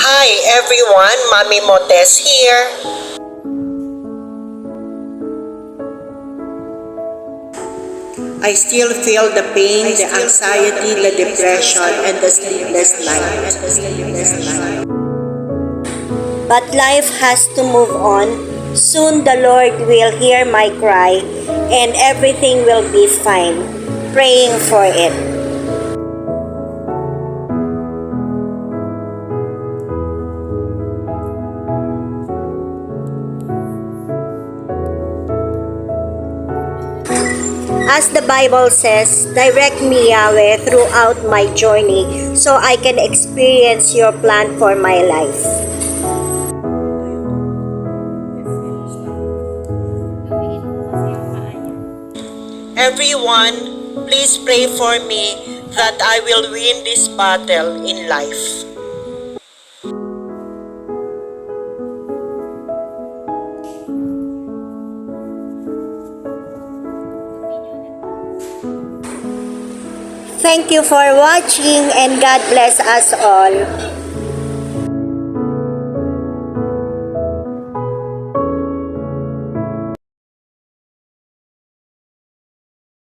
Hi everyone, Mami Motes here. I still feel the pain, the anxiety, the depression, and the sleepless night. But life has to move on. Soon the Lord will hear my cry and everything will be fine. Praying for it. As the Bible says, direct me, Yahweh, throughout my journey so I can experience your plan for my life. Everyone, please pray for me that I will win this battle in life. Thank you for watching and God bless us all.